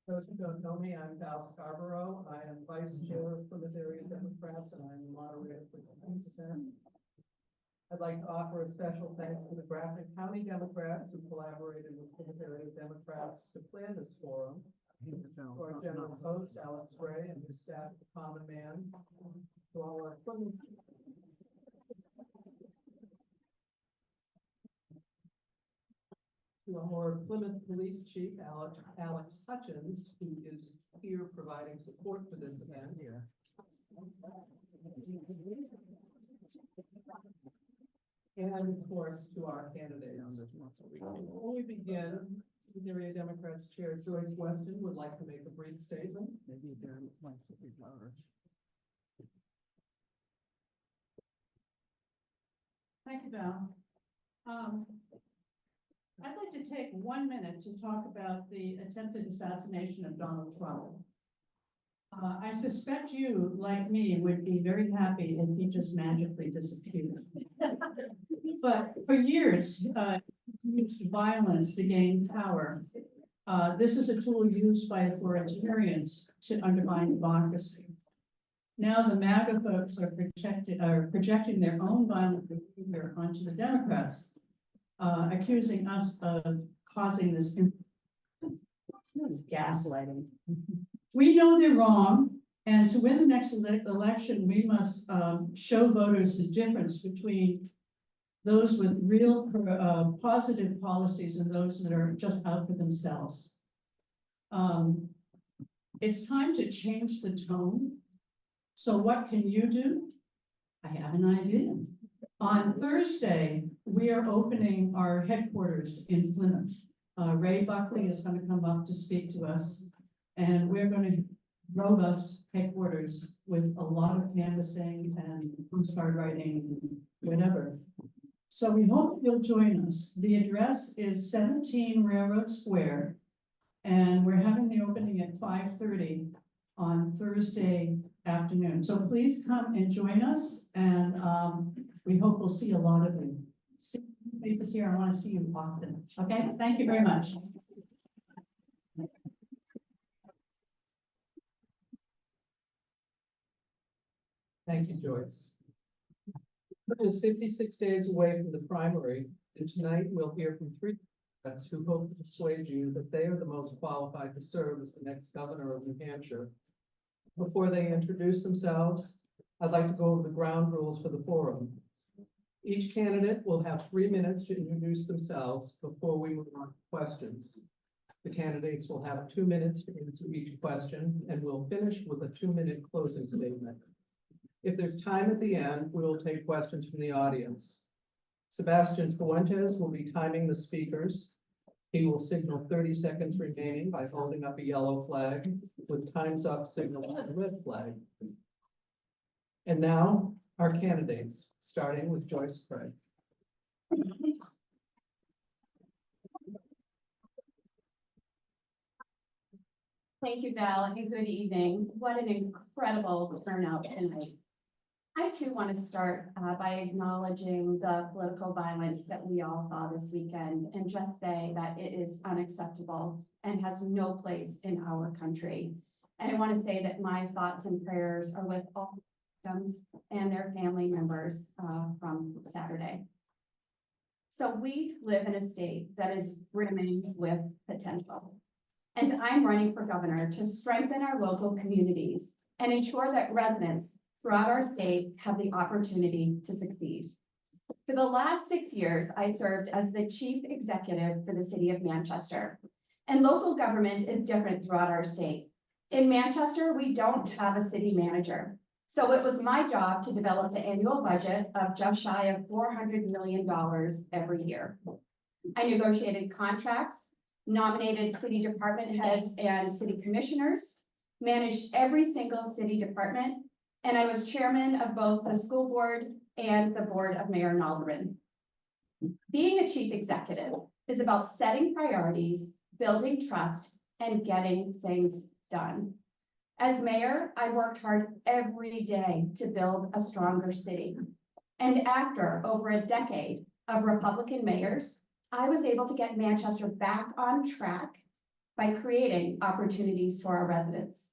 Those who don't know me, I'm Val Scarborough. I am Vice Chair of Plymouth Area Democrats, and I'm the moderator for tonight's event. I'd like to offer a special thanks to the Graphic County Democrats who collaborated with Plymouth Area Democrats to plan this forum. To our general host, Alex Gray, and his staff, the Common Man, to all our Plymouth to our Plymouth Police Chief, Alex Hutchins, who is here providing support for this event. And of course, to our candidates. Before we begin, the Area Democrats Chair Joyce Weston would like to make a brief statement. Maybe they're louder. Thank you, Val. I'd like to take 1 minute to talk about the attempted assassination of Donald Trump. I suspect you, like me, would be very happy if he just magically disappeared. But for years, he used violence to gain power. This is a tool used by authoritarians to undermine democracy. Now the MAGA folks are projecting their own violent behavior onto the Democrats, accusing us of causing this gaslighting. We know they're wrong, and to win the next election, we must show voters the difference between those with real positive policies and those that are just out for themselves. It's time to change the tone. So what can you do? I have an idea. On Thursday, we are opening our headquarters in Plymouth. Ray Buckley is going to come up to speak to us, and we're going to robust headquarters with a lot of canvassing and postcard writing and whatever. So we hope you'll join us. The address is 17 Railroad Square, and we're having the opening at 5:30 on Thursday afternoon. So please come and join us, and we hope we'll see a lot of you. See faces here. I want to see you often. Okay, thank you very much. Thank you, Joyce. It is 56 days away from the primary, and tonight we'll hear from three candidates who hope to persuade you that they are the most qualified to serve as the next governor of New Hampshire. Before they introduce themselves, I'd like to go over the ground rules for the forum. Each candidate will have 3 minutes to introduce themselves before we move on to questions. The candidates will have 2 minutes to answer each question, and we'll finish with a 2-minute closing statement. If there's time at the end, we will take questions from the audience. Sebastian Fuentes will be timing the speakers. He will signal 30 seconds remaining by holding up a yellow flag with time's up signal with a red flag. And now our candidates, starting with Joyce Craig. Thank you, Val, and good evening. What an incredible turnout tonight. I too want to start by acknowledging the political violence that we all saw this weekend and just say that it is unacceptable and has no place in our country. And I want to say that my thoughts and prayers are with all victims and their family members from Saturday. So we live in a state that is brimming with potential. And I'm running for governor to strengthen our local communities and ensure that residents throughout our state have the opportunity to succeed. For the last 6 years, I served as the chief executive for the city of Manchester. And local government is different throughout our state. In Manchester, we don't have a city manager. So it was my job to develop the annual budget of just shy of $400 million every year. I negotiated contracts, nominated city department heads and city commissioners, managed every single city department, and I was chairman of both the school board and the board of mayor and aldermen. Being a chief executive is about setting priorities, building trust, and getting things done. As mayor, I worked hard every day to build a stronger city. And after over a decade of Republican mayors, I was able to get Manchester back on track by creating opportunities for our residents.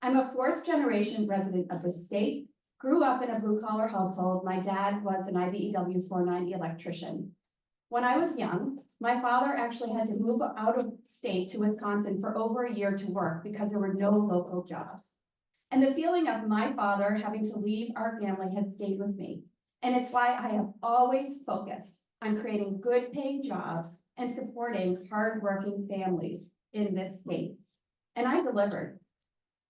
I'm a fourth-generation resident of the state, grew up in a blue-collar household. My dad was an IBEW 490 electrician. When I was young, my father actually had to move out of state to Wisconsin for over a year to work because there were no local jobs. And the feeling of my father having to leave our family has stayed with me. And it's why I have always focused on creating good paying jobs and supporting hardworking families in this state. And I delivered.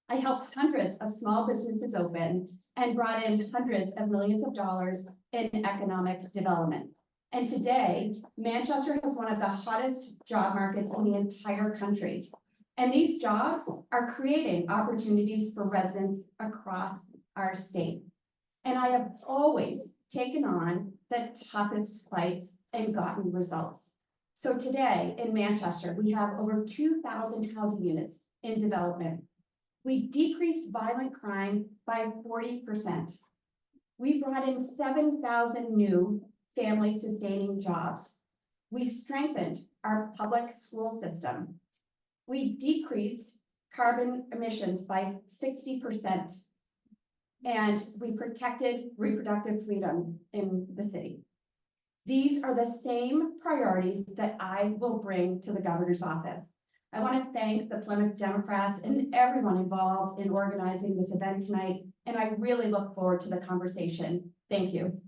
I helped hundreds of small businesses open and brought in hundreds of millions of dollars in economic development. And today, Manchester has one of the hottest job markets in the entire country. And these jobs are creating opportunities for residents across our state. And I have always taken on the toughest fights and gotten results. So today in Manchester, we have over 2,000 housing units in development. We decreased violent crime by 40%. We brought in 7,000 new family-sustaining jobs. We strengthened our public school system. We decreased carbon emissions by 60%. And we protected reproductive freedom in the city. These are the same priorities that I will bring to the governor's office. I want to thank the Plymouth Democrats and everyone involved in organizing this event tonight, and I really look forward to the conversation. Thank you.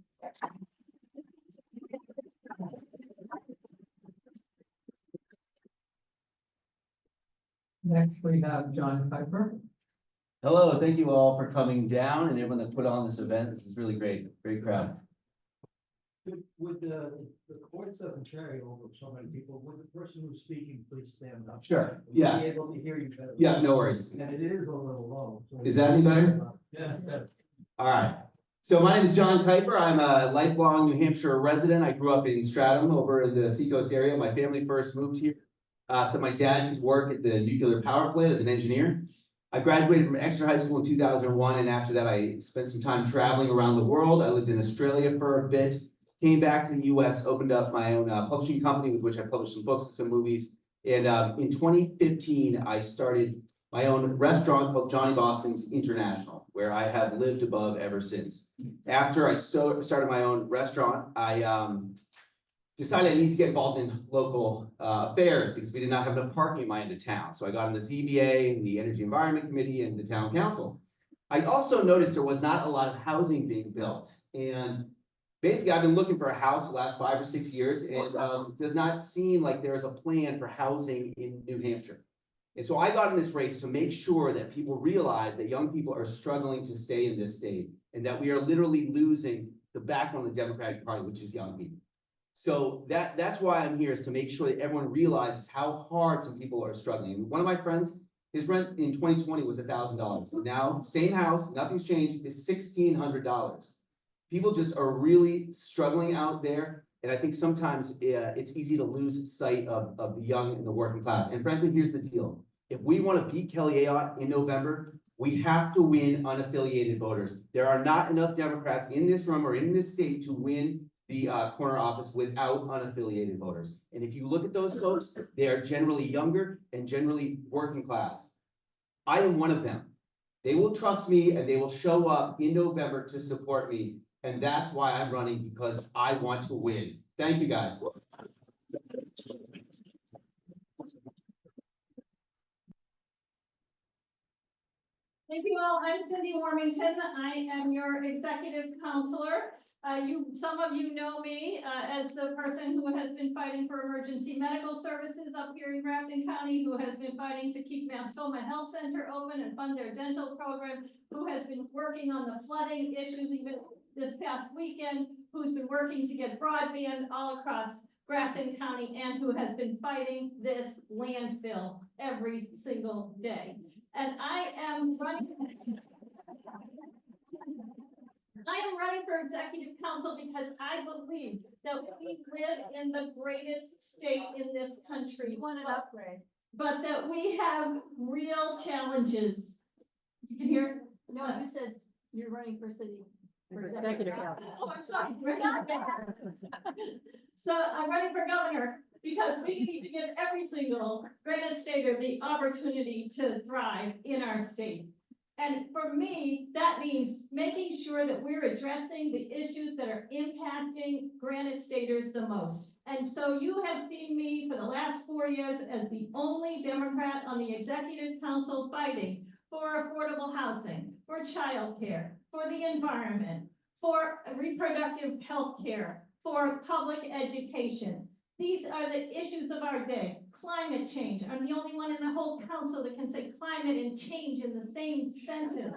Next, we have John Kiper. Hello, thank you all for coming down and everyone that put on this event. This is really great, great crowd. Would the courts of Ontario over so many people, would the person who's speaking please stand up? Sure, We'll yeah, be able to hear you better. yeah, no worries. And it is a little low. so- Is that any better? Yes, that's. All right. So my name is John Kiper. I'm a lifelong New Hampshire resident. I grew up in Stratham over in the Seacoast area. My family first moved here. So my dad could work at the nuclear power plant as an engineer. I graduated from Exeter High School in 2001, and after that, I spent some time traveling around the world. I lived in Australia for a bit, came back to the US, opened up my own publishing company with which I published some books and some movies. And in 2015, I started my own restaurant called Johnny Boston's International, where I have lived above ever since. After I started my own restaurant, I decided I need to get involved in local affairs because we did not have enough parking in my end of town. So I got in the ZBA and the Energy Environment Committee and the Town Council. I also noticed there was not a lot of housing being built. And basically, I've been looking for a house the last 5 or 6 years, and it does not seem like there is a plan for housing in New Hampshire. And so I got in this race to make sure that people realize that young people are struggling to stay in this state and that we are literally losing the backbone of the Democratic Party, which is young people. So that's why I'm here, is to make sure that everyone realizes how hard some people are struggling. One of my friends, his rent in 2020 was $1,000. Now, same house, nothing's changed, is $1,600. People just are really struggling out there. And I think sometimes it's easy to lose sight of the young and the working class. And frankly, here's the deal. If we want to beat Kelly Ayotte in November, we have to win unaffiliated voters. There are not enough Democrats in this room or in this state to win the corner office without unaffiliated voters. And if you look at those folks, they are generally younger and generally working class. I am one of them. They will trust me and they will show up in November to support me. And that's why I'm running, because I want to win. Thank you, guys. Thank you all. I'm Cinde Warmington. I am your executive counselor. Some of you know me as the person who has been fighting for emergency medical services up here in Grafton County, who has been fighting to keep Mascoma Health Center open and fund their dental program, who has been working on the flooding issues even this past weekend, who's been working to get broadband all across Grafton County, and who has been fighting this landfill every single day. And I am running for executive council because I believe that we live in the greatest state in this country. You want an upgrade? But that we have real challenges. You can hear? No, you said you're running for city. For Executive council. Oh, I'm sorry. So I'm running for governor because we need to give every single Granite Stater the opportunity to thrive in our state. And for me, that means making sure that we're addressing the issues that are impacting Granite Staters the most. And so you have seen me for the last 4 years as the only Democrat on the Executive Council fighting for affordable housing, for childcare, for the environment, for reproductive health care, for public education. These are the issues of our day. Climate change. I'm the only one in the whole council that can say climate and change in the same sentence.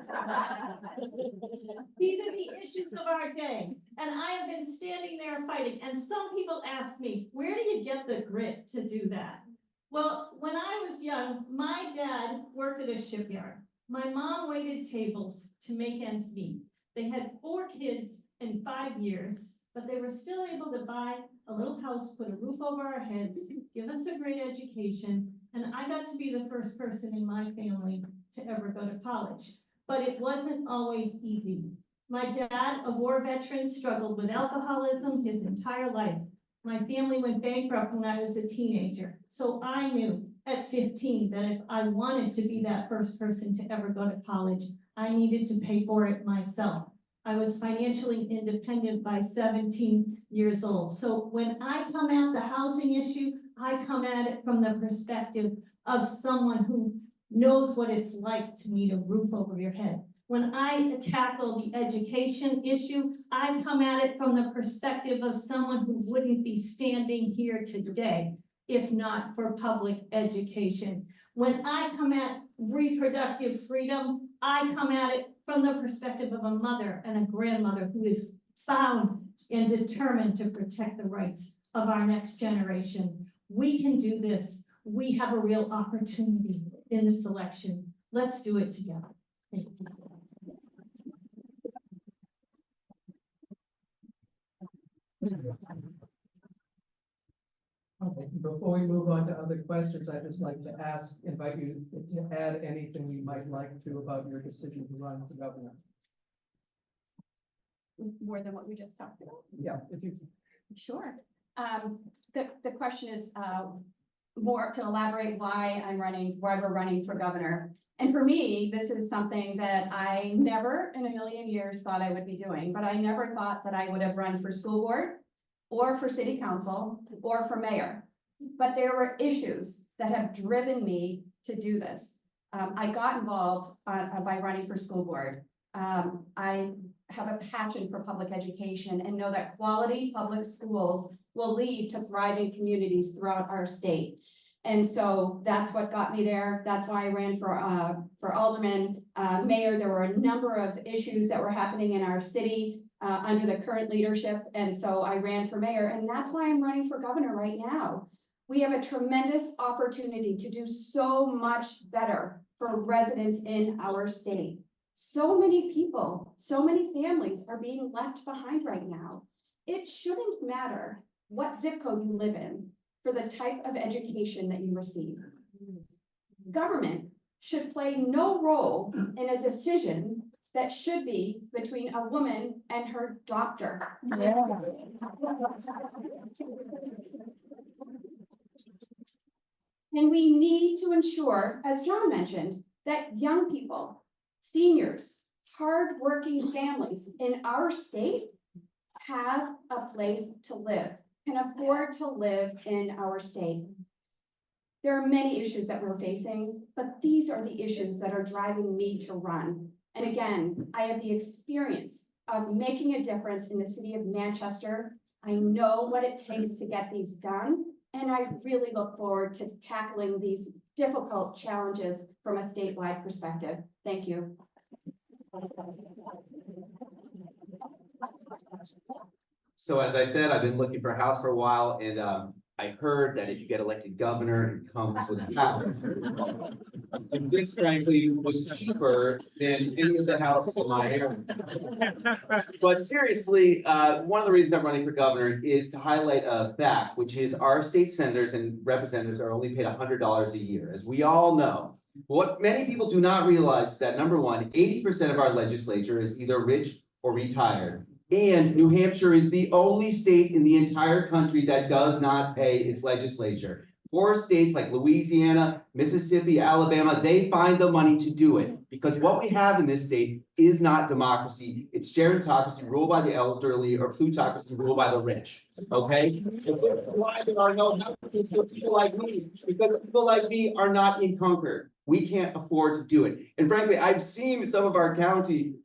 These are the issues of our day. And I have been standing there fighting. And some people ask me, where do you get the grit to do that? Well, when I was young, my dad worked at a shipyard. My mom waited tables to make ends meet. They had 4 kids in 5 years, but they were still able to buy a little house, put a roof over our heads, give us a great education, and I got to be the first person in my family to ever go to college. But it wasn't always easy. My dad, a war veteran, struggled with alcoholism his entire life. My family went bankrupt when I was a teenager, so I knew at 15 that if I wanted to be that first person to ever go to college, I needed to pay for it myself. I was financially independent by 17 years old. So when I come at the housing issue, I come at it from the perspective of someone who knows what it's like to need a roof over your head. When I tackle the education issue, I come at it from the perspective of someone who wouldn't be standing here today if not for public education. When I come at reproductive freedom, I come at it from the perspective of a mother and a grandmother who is bound and determined to protect the rights of our next generation. We can do this. We have a real opportunity in this election. Let's do it together. Thank you. Okay, before we move on to other questions, I'd just like to invite you to add anything you might like to about your decision to run for governor. More than what we just talked about. Yeah, if you, Sure. The question is more to elaborate why we're running for governor. And for me, this is something that I never in a million years thought I would be doing, but I never thought that I would have run for school board or for city council or for mayor. But there were issues that have driven me to do this. I got involved by running for school board. I have a passion for public education and know that quality public schools will lead to thriving communities throughout our state. And so that's what got me there. That's why I ran for alderman, mayor. There were a number of issues that were happening in our city under the current leadership. And so I ran for mayor, and that's why I'm running for governor right now. We have a tremendous opportunity to do so much better for residents in our state. So many people, so many families are being left behind right now. It shouldn't matter what zip code you live in for the type of education that you receive. Government should play no role in a decision that should be between a woman and her doctor. Yeah. And we need to ensure, as John mentioned, that young people, seniors, hardworking families in our state have a place to live, can afford to live in our state. There are many issues that we're facing, but these are the issues that are driving me to run. And again, I have the experience of making a difference in the city of Manchester. I know what it takes to get these done, and I really look forward to tackling these difficult challenges from a statewide perspective. Thank you. So as I said, I've been looking for a house for a while, and I heard that if you get elected governor, it comes with a house. And this frankly was cheaper than any of the houses in my area. But seriously, one of the reasons I'm running for governor is to highlight a fact, which is our state senators and representatives are only paid $100 a year, as we all know. What many people do not realize is that number one, 80% of our legislature is either rich or retired. And New Hampshire is the only state in the entire country that does not pay its legislature. 4 states like Louisiana, Mississippi, Alabama, they find the money to do it. Because what we have in this state is not democracy. It's gerontocracy ruled by the elderly or plutocracy ruled by the rich. Okay? And this is why there are no houses for people like me, because people like me are not in Concord. We can't afford to do it. And frankly, I've seen some of our county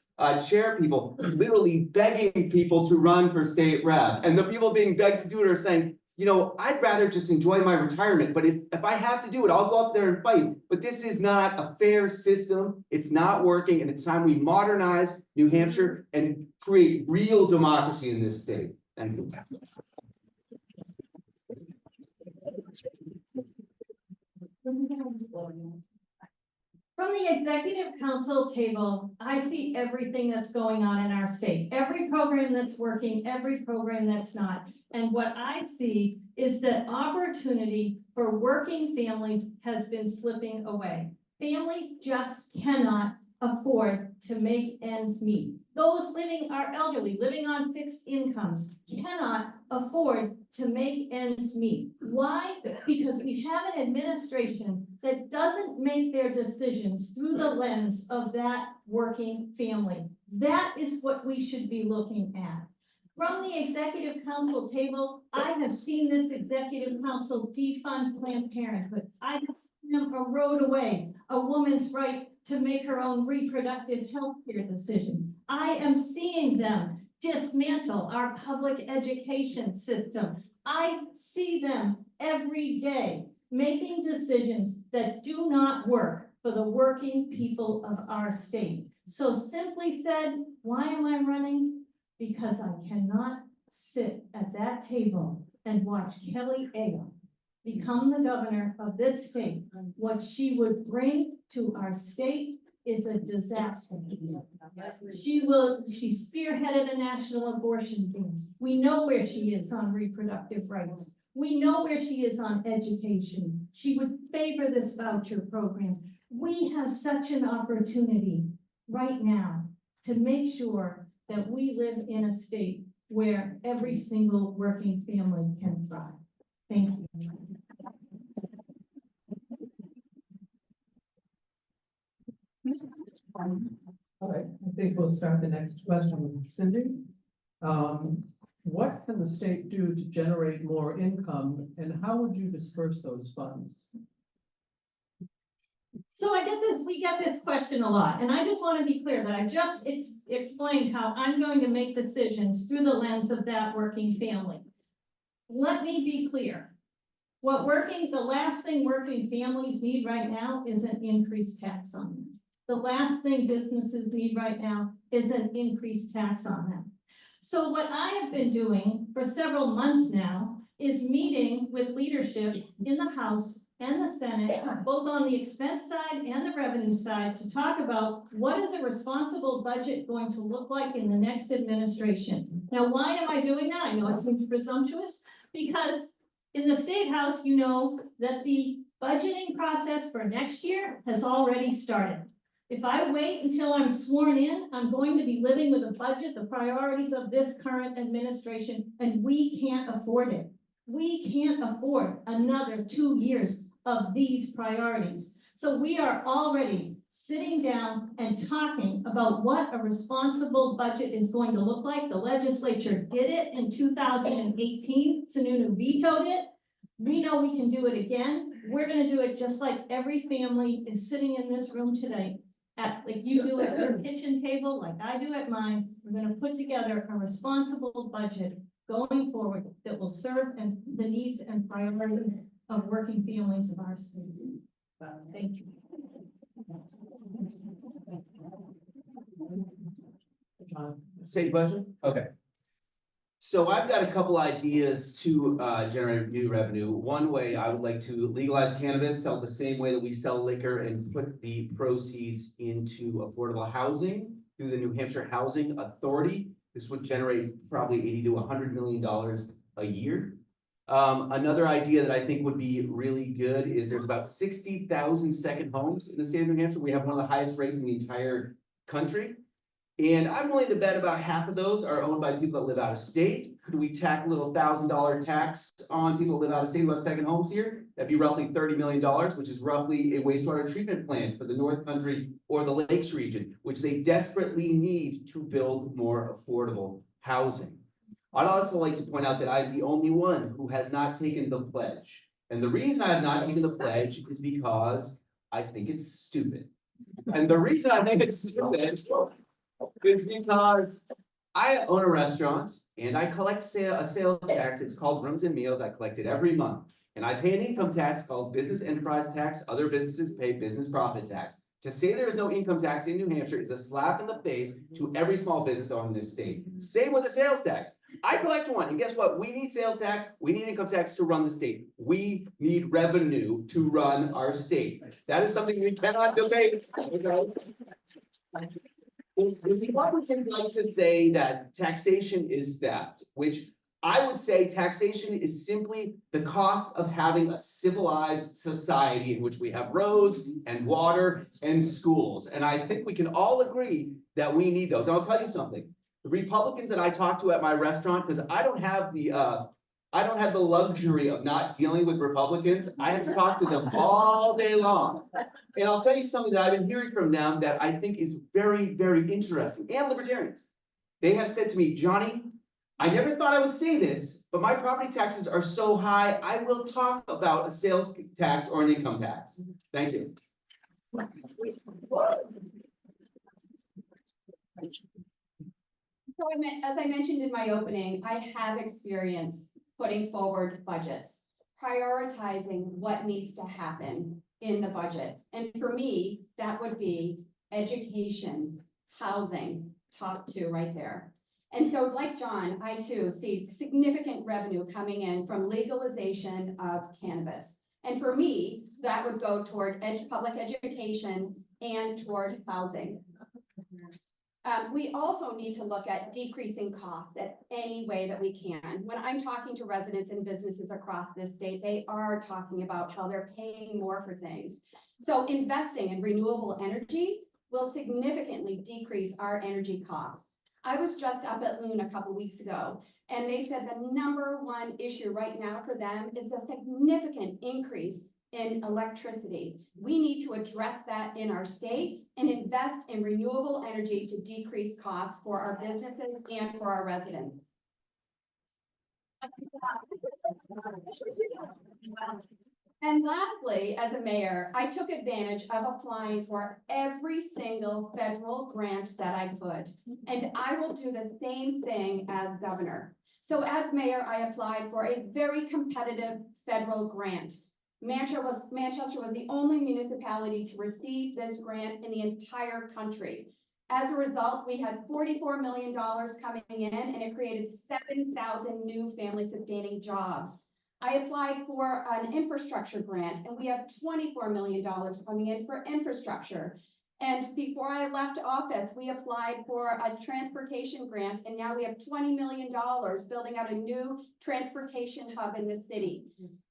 chair people literally begging people to run for state rep. And the people being begged to do it are saying, you know, I'd rather just enjoy my retirement, but if I have to do it, I'll go up there and fight. But this is not a fair system. It's not working, and it's time we modernize New Hampshire and create real democracy in this state. Thank you. From the executive council table, I see everything that's going on in our state, every program that's working, every program that's not. And what I see is that opportunity for working families has been slipping away. Families just cannot afford to make ends meet. Those living are elderly, living on fixed incomes, cannot afford to make ends meet. Why? Because we have an administration that doesn't make their decisions through the lens of that working family. That is what we should be looking at. From the executive council table, I have seen this executive council defund Planned Parenthood. I have seen them erode away a woman's right to make her own reproductive health care decisions. I am seeing them dismantle our public education system. I see them every day making decisions that do not work for the working people of our state. So simply said, why am I running? Because I cannot sit at that table and watch Kelly Ayo become the governor of this state. What she would bring to our state is a disaster. She spearheaded a national abortion ban. We know where she is on reproductive rights. We know where she is on education. She would favor this voucher program. We have such an opportunity right now to make sure that we live in a state where every single working family can thrive. Thank you. All right, I think we'll start the next question with Cindy. What can the state do to generate more income, and how would you disperse those funds? So we get this question a lot, and I just want to be clear that I just explained how I'm going to make decisions through the lens of that working family. Let me be clear. The last thing working families need right now is an increased tax on them. The last thing businesses need right now is an increased tax on them. So what I have been doing for several months now is meeting with leadership in the House and the Senate, both on the expense side and the revenue side, to talk about what is a responsible budget going to look like in the next administration. Now, why am I doing that? I know it seems presumptuous, because in the State House, you know that the budgeting process for next year has already started. If I wait until I'm sworn in, I'm going to be living with a budget, the priorities of this current administration, and we can't afford it. We can't afford another 2 years of these priorities. So we are already sitting down and talking about what a responsible budget is going to look like. The legislature did it in 2018. Sununu vetoed it. We know we can do it again. We're going to do it just like every family is sitting in this room today. Like you do at your kitchen table, like I do at mine. We're going to put together a responsible budget going forward that will serve and the needs and priorities of working families of our state. Thank you. Same question? Okay. So I've got a couple ideas to generate new revenue. One way I would like to legalize cannabis, sell the same way that we sell liquor, and put the proceeds into affordable housing through the New Hampshire Housing Authority. This would generate probably $80 to $100 million a year. Another idea that I think would be really good is there's about 60,000 second homes in the state of New Hampshire. We have one of the highest rates in the entire country. And I'm willing to bet about half of those are owned by people that live out of state. Could we tack a little $1,000 tax on people that live out of state who have second homes here? That'd be roughly $30 million, which is roughly a wastewater treatment plant for the North Country or the Lakes region, which they desperately need to build more affordable housing. I'd also like to point out that I'm the only one who has not taken the pledge. And the reason I have not taken the pledge is because I think it's stupid. And the reason I think it's stupid is because I own a restaurant and I collect a sales tax. It's called Rooms and Meals. I collect it every month. And I pay an income tax called business enterprise tax. Other businesses pay business profit tax. To say there is no income tax in New Hampshire is a slap in the face to every small business owner in this state. Same with the sales tax. I collect one, and guess what? We need sales tax, we need income tax to run the state. We need revenue to run our state. That is something we cannot debate. Okay? The Republicans like to say that taxation is theft, which I would say taxation is simply the cost of having a civilized society in which we have roads and water and schools. And I think we can all agree that we need those. And I'll tell you something. The Republicans that I talk to at my restaurant, because I don't have the luxury of not dealing with Republicans. I have to talk to them all day long. And I'll tell you something that I've been hearing from them that I think is very, very interesting, and libertarians. They have said to me, Johnny, I never thought I would say this, but my property taxes are so high, I will talk about a sales tax or an income tax. Thank you. So as I mentioned in my opening, I have experience putting forward budgets, prioritizing what needs to happen in the budget. And for me, that would be education, housing, top two right there. And so like John, I too see significant revenue coming in from legalization of cannabis. And for me, that would go toward public education and toward housing. We also need to look at decreasing costs at any way that we can. When I'm talking to residents and businesses across this state, they are talking about how they're paying more for things. So investing in renewable energy will significantly decrease our energy costs. I was just up at Loon a couple weeks ago, and they said the number one issue right now for them is a significant increase in electricity. We need to address that in our state and invest in renewable energy to decrease costs for our businesses and for our residents. And lastly, as a mayor, I took advantage of applying for every single federal grant that I could, and I will do the same thing as governor. So as mayor, I applied for a very competitive federal grant. Manchester was the only municipality to receive this grant in the entire country. As a result, we had $44 million coming in, and it created 7,000 new family-sustaining jobs. I applied for an infrastructure grant, and we have $24 million coming in for infrastructure. And before I left office, we applied for a transportation grant, and now we have $20 million building out a new transportation hub in the city.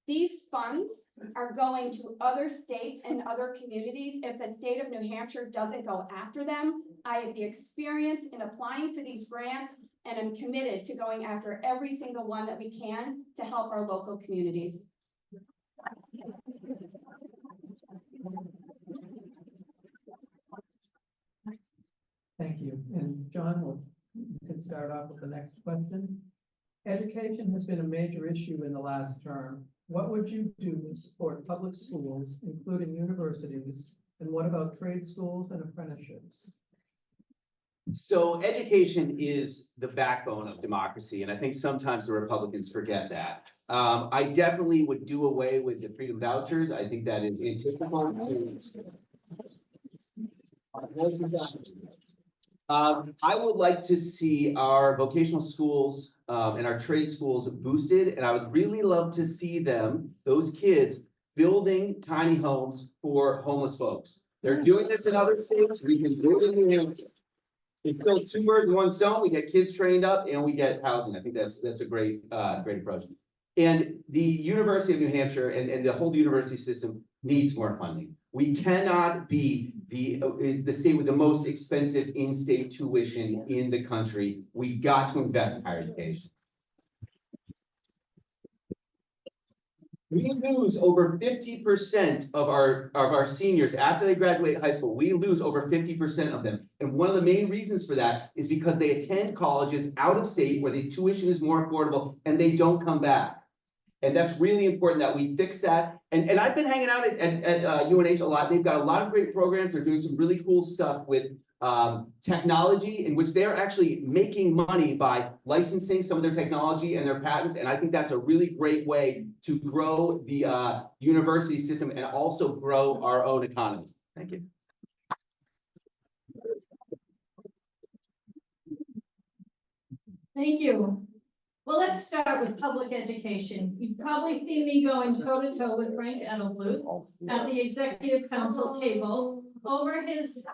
These funds are going to other states and other communities if the state of New Hampshire doesn't go after them. I have the experience in applying for these grants, and I'm committed to going after every single one that we can to help our local communities. Thank you. And John, we can start off with the next question. Education has been a major issue in the last term. What would you do to support public schools, including universities? And what about trade schools and apprenticeships? So education is the backbone of democracy, and I think sometimes the Republicans forget that. I definitely would do away with the freedom vouchers. I think that is antithetical. I would like to see our vocational schools and our trade schools boosted, and I would really love to see them, those kids, building tiny homes for homeless folks. They're doing this in other states. We can do it in New Hampshire. We kill two birds with one stone. We get kids trained up, and we get housing. I think that's a great approach. And the University of New Hampshire and the whole university system needs more funding. We cannot be the state with the most expensive in-state tuition in the country. We got to invest in higher education. We lose over 50% of our seniors after they graduate high school. We lose over 50% of them. And one of the main reasons for that is because they attend colleges out of state where the tuition is more affordable and they don't come back. And that's really important that we fix that. And I've been hanging out at UNH a lot. They've got a lot of great programs. They're doing some really cool stuff with technology in which they're actually making money by licensing some of their technology and their patents. And I think that's a really great way to grow the university system and also grow our own economy. Thank you. Thank you. Well, let's start with public education. You've probably seen me going toe-to-toe with Frank Edelblut at the executive council table over his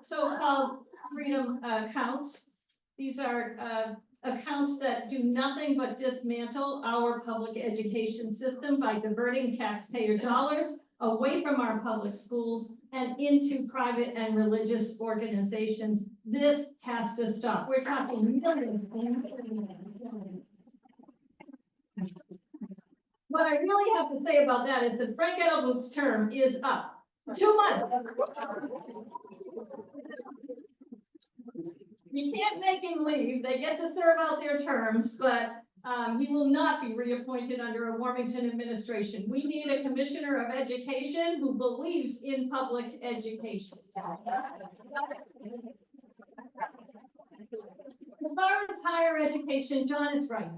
so-called freedom accounts. These are accounts that do nothing but dismantle our public education system by diverting taxpayer dollars away from our public schools and into private and religious organizations. This has to stop. We're talking millions and millions. What I really have to say about that is that Frank Edelblut's term is up. 2 months. You can't make him leave. They get to serve out their terms, but he will not be reappointed under a Warmington administration. We need a commissioner of education who believes in public education. As far as higher education, John is right.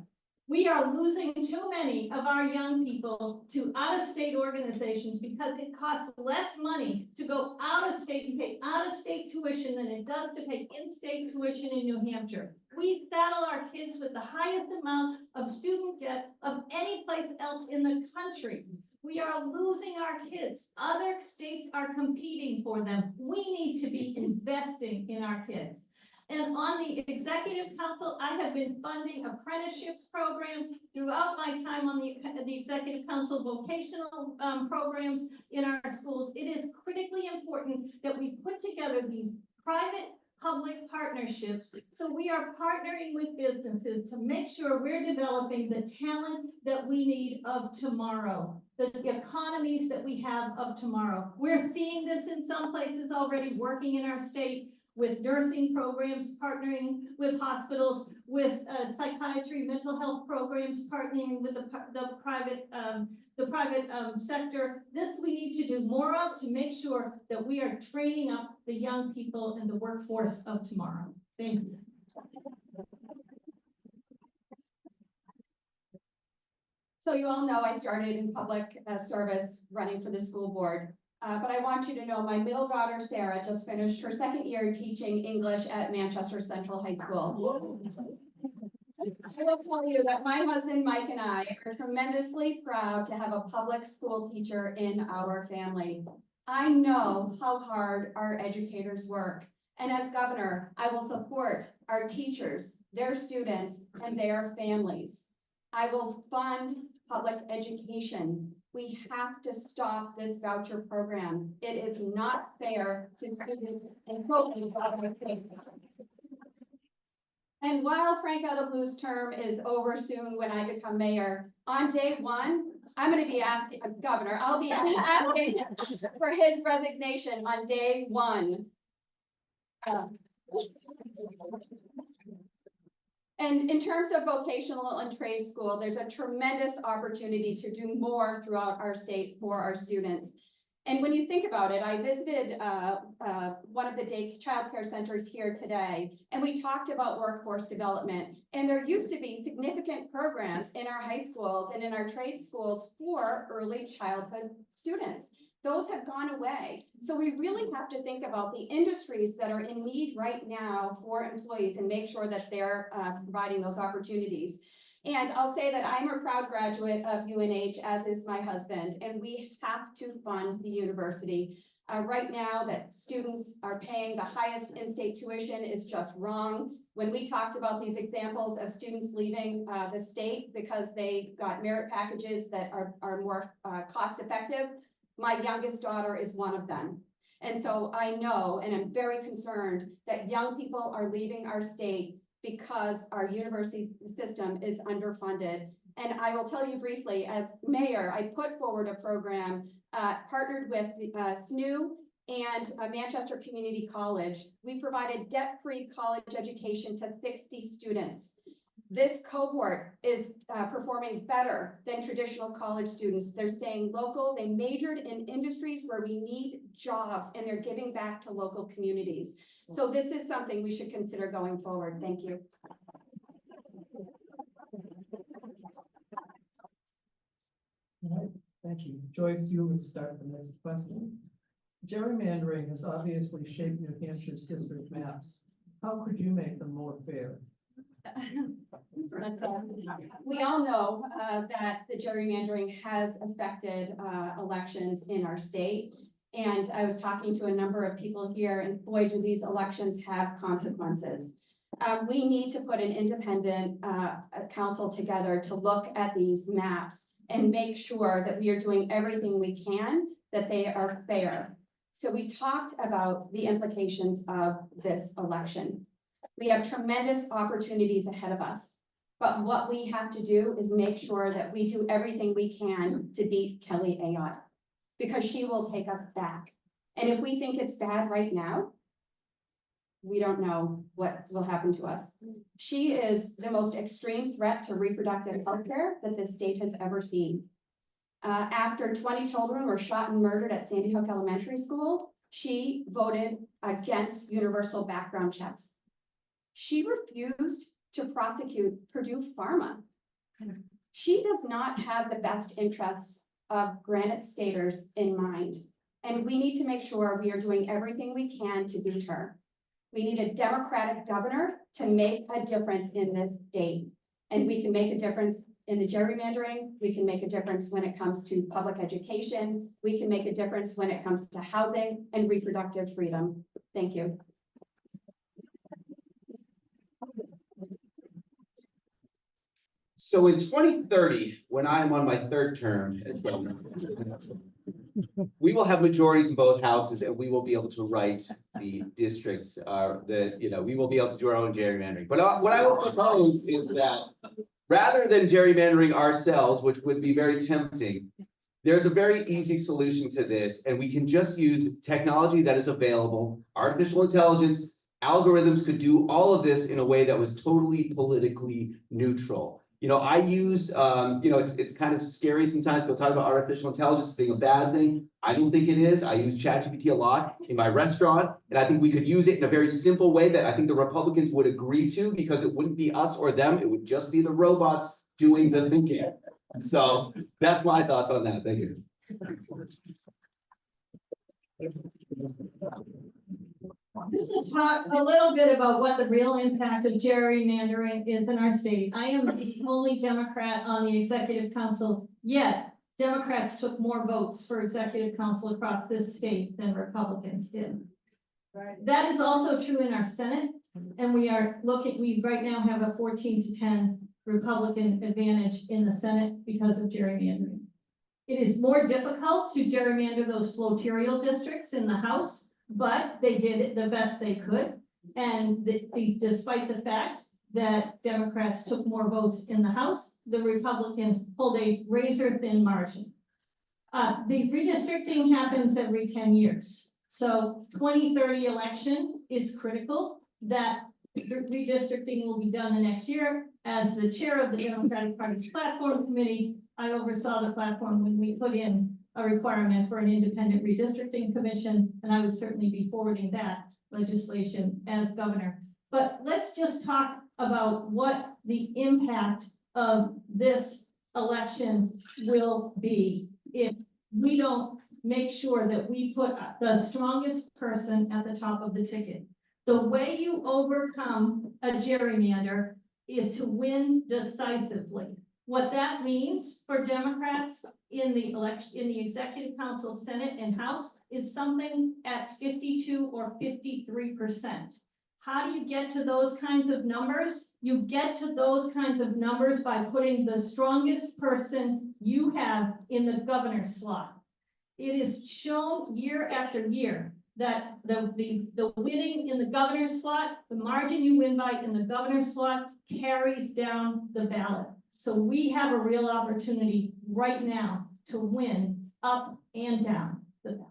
We are losing too many of our young people to out-of-state organizations because it costs less money to go out of state and pay out-of-state tuition than it does to pay in-state tuition in New Hampshire. We saddle our kids with the highest amount of student debt of any place else in the country. We are losing our kids. Other states are competing for them. We need to be investing in our kids. And on the executive council, I have been funding apprenticeships programs throughout my time on the executive council, vocational programs in our schools. It is critically important that we put together these private-public partnerships. So we are partnering with businesses to make sure we're developing the talent that we need of tomorrow, the economies that we have of tomorrow. We're seeing this in some places already, working in our state, with nursing programs, partnering with hospitals, with psychiatry, mental health programs, partnering with the private sector. This we need to do more of to make sure that we are training up the young people in the workforce of tomorrow. Thank you. So you all know I started in public service running for the school board. But I want you to know my middle daughter, Sarah, just finished her 2nd year teaching English at Manchester Central High School. I will tell you that my husband, Mike, and I are tremendously proud to have a public school teacher in our family. I know how hard our educators work. And as governor, I will support our teachers, their students, and their families. I will fund public education. We have to stop this voucher program. It is not fair to students and programs out of state. And while Frank Edelblut's term is over soon when I become mayor, on day 1, I'm going to be asking, governor, I'll be asking for his resignation on day 1. And in terms of vocational and trade school, there's a tremendous opportunity to do more throughout our state for our students. And when you think about it, I visited one of the child care centers here today, and we talked about workforce development. And there used to be significant programs in our high schools and in our trade schools for early childhood students. Those have gone away. So we really have to think about the industries that are in need right now for employees and make sure that they're providing those opportunities. And I'll say that I'm a proud graduate of UNH, as is my husband, and we have to fund the university. Right now, that students are paying the highest in-state tuition is just wrong. When we talked about these examples of students leaving the state because they got merit packages that are more cost effective, my youngest daughter is one of them. And so I know, and I'm very concerned that young people are leaving our state because our university system is underfunded. And I will tell you briefly, as mayor, I put forward a program, partnered with SNU and Manchester Community College. We provided debt-free college education to 60 students. This cohort is performing better than traditional college students. They're staying local. They majored in industries where we need jobs, and they're giving back to local communities. So this is something we should consider going forward. Thank you. All right, thank you. Joyce, you would start the next question. Gerrymandering has obviously shaped New Hampshire's district maps. How could you make them more fair? We all know that the gerrymandering has affected elections in our state. And I was talking to a number of people here, and boy, do these elections have consequences. We need to put an independent council together to look at these maps and make sure that we are doing everything we can, that they are fair. So we talked about the implications of this election. We have tremendous opportunities ahead of us, but what we have to do is make sure that we do everything we can to beat Kelly Ayotte, because she will take us back. And if we think it's bad right now, we don't know what will happen to us. She is the most extreme threat to reproductive health care that this state has ever seen. After 20 children were shot and murdered at Sandy Hook Elementary School, she voted against universal background checks. She refused to prosecute Purdue Pharma. She does not have the best interests of Granite Staters in mind. And we need to make sure we are doing everything we can to beat her. We need a Democratic governor to make a difference in this state. And we can make a difference in the gerrymandering. We can make a difference when it comes to public education. We can make a difference when it comes to housing and reproductive freedom. Thank you. So in 2030, when I am on my third term as governor, we will have majorities in both houses, and we will be able to write the districts, we will be able to do our own gerrymandering. But what I will propose is that rather than gerrymandering ourselves, which would be very tempting, there's a very easy solution to this, and we can just use technology that is available. Artificial intelligence, algorithms could do all of this in a way that was totally politically neutral. I use, it's kind of scary sometimes people talk about artificial intelligence being a bad thing. I don't think it is. I use ChatGPT a lot in my restaurant, and I think we could use it in a very simple way that I think the Republicans would agree to, because it wouldn't be us or them. It would just be the robots doing the thinking. So that's my thoughts on that. Thank you. Just to talk a little bit about what the real impact of gerrymandering is in our state. I am the only Democrat on the executive council, yet Democrats took more votes for executive council across this state than Republicans did. Right. That is also true in our Senate, and we right now have a 14-10 Republican advantage in the Senate because of gerrymandering. It is more difficult to gerrymander those floaterial districts in the House, but they did it the best they could. And despite the fact that Democrats took more votes in the House, the Republicans pulled a razor thin margin. The redistricting happens every 10 years. So 2030 election is critical. That redistricting will be done the next year. As the chair of the Democratic Party's platform committee, I oversaw the platform when we put in a requirement for an independent redistricting commission, and I would certainly be forwarding that legislation as governor. But let's just talk about what the impact of this election will be if we don't make sure that we put the strongest person at the top of the ticket. The way you overcome a gerrymander is to win decisively. What that means for Democrats in the election, in the Executive Council, Senate, and House is something at 52 or 53%. How do you get to those kinds of numbers? You get to those kinds of numbers by putting the strongest person you have in the governor's slot. It is shown year after year that the winning in the governor's slot, the margin you win by in the governor's slot carries down the ballot. So we have a real opportunity right now to win up and down the ballot.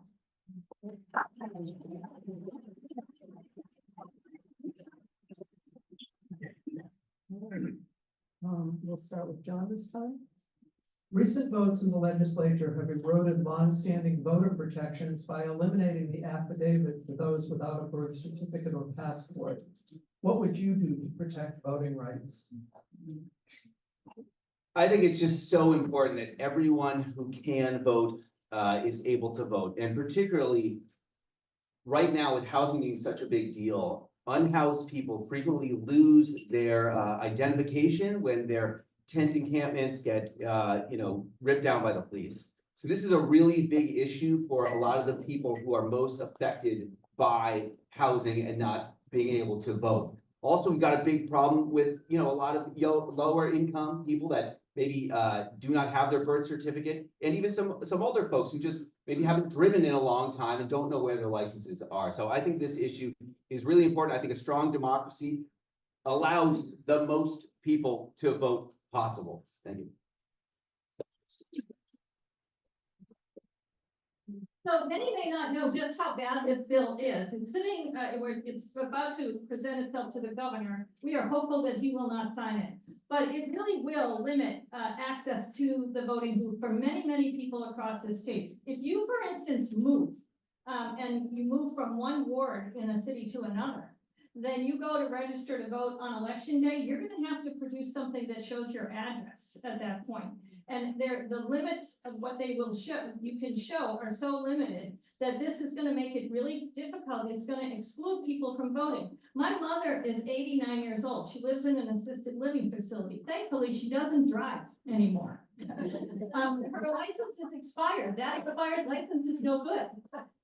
We'll start with John this time. Recent votes in the legislature have eroded longstanding voter protections by eliminating the affidavit for those without a birth certificate or passport. What would you do to protect voting rights? I think it's just so important that everyone who can vote is able to vote, and particularly right now with housing being such a big deal, unhoused people frequently lose their identification when their tent encampments get ripped down by the police. So this is a really big issue for a lot of the people who are most affected by housing and not being able to vote. Also, we've got a big problem with, a lot of lower income people that maybe do not have their birth certificate, and even some older folks who just maybe haven't driven in a long time and don't know where their licenses are. So I think this issue is really important. I think a strong democracy allows the most people to vote possible. Thank you. So many may not know just how bad this bill is. It's sitting, where it's about to present itself to the governor. We are hopeful that he will not sign it. But it really will limit access to the voting booth for many, many people across the state. If you, for instance, move, and you move from one ward in a city to another, then you go to register to vote on election day, you're gonna have to produce something that shows your address at that point. And the limits of what they will show, you can show, are so limited that this is gonna make it really difficult. It's gonna exclude people from voting. My mother is 89 years old. She lives in an assisted living facility. Thankfully, she doesn't drive anymore. Her license is expired. That expired license is no good.